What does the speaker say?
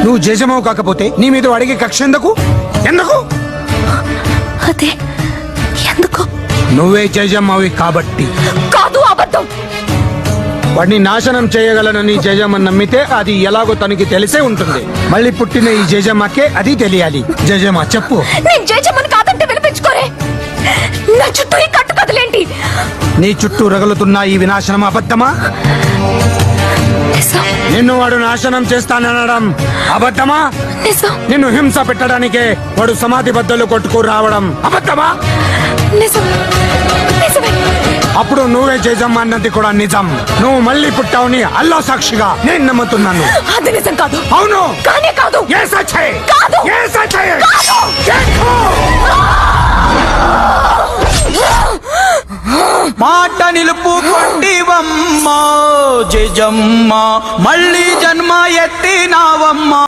నువ్వు జేజమ్మవు కాకపోతే నీ మీద అడిగే కక్ష ఎందుకు? అదే ఎందుకు? నువ్వే జేజమ్మవి కాబట్టి. కాదు, అబద్ధం. వాడిని నాశనం చేయగలనని జేజమ్మని నమ్మితే అది ఎలాగో తనకి తెలిసే ఉంటుంది. మళ్ళీ పుట్టిన ఈ జేజమ్మకే అది తెలియాలి. జేజమ్మ చెప్పు. నేను జేజమ్మని కాదంటే వినిపించుకోరే. నా చుట్టూ ఈ కట్టు కదలేంటి? నీ చుట్టూ రగులుతున్న ఈ వినాశనం అబద్ధమా? నిజం. నిన్ను వాడు నాశనం చేస్తాననడం అబద్ధమా? నిజం. నిన్ను హింస పెట్టడానికే వాడు సమాధి బద్దలు కొట్టుకు రావడం అబద్ధమా? నిజం. నిజమే. అప్పుడు నువ్వే జేజమ్మ అన్నది కూడా నిజం. నువ్వు మళ్ళీ పుట్టావుని అల్లా సాక్షిగా నేను నమ్ముతున్నాను. అది నిజం కాదు. అవును. కానీ కాదు. ఏ సచ్చే? కాదు. ఏ సచ్చే? కాదు. మాట నిలుపుకొంటివమ్మా జేజమ్మ, మళ్ళీ జన్మ ఎత్తినావమ్మా.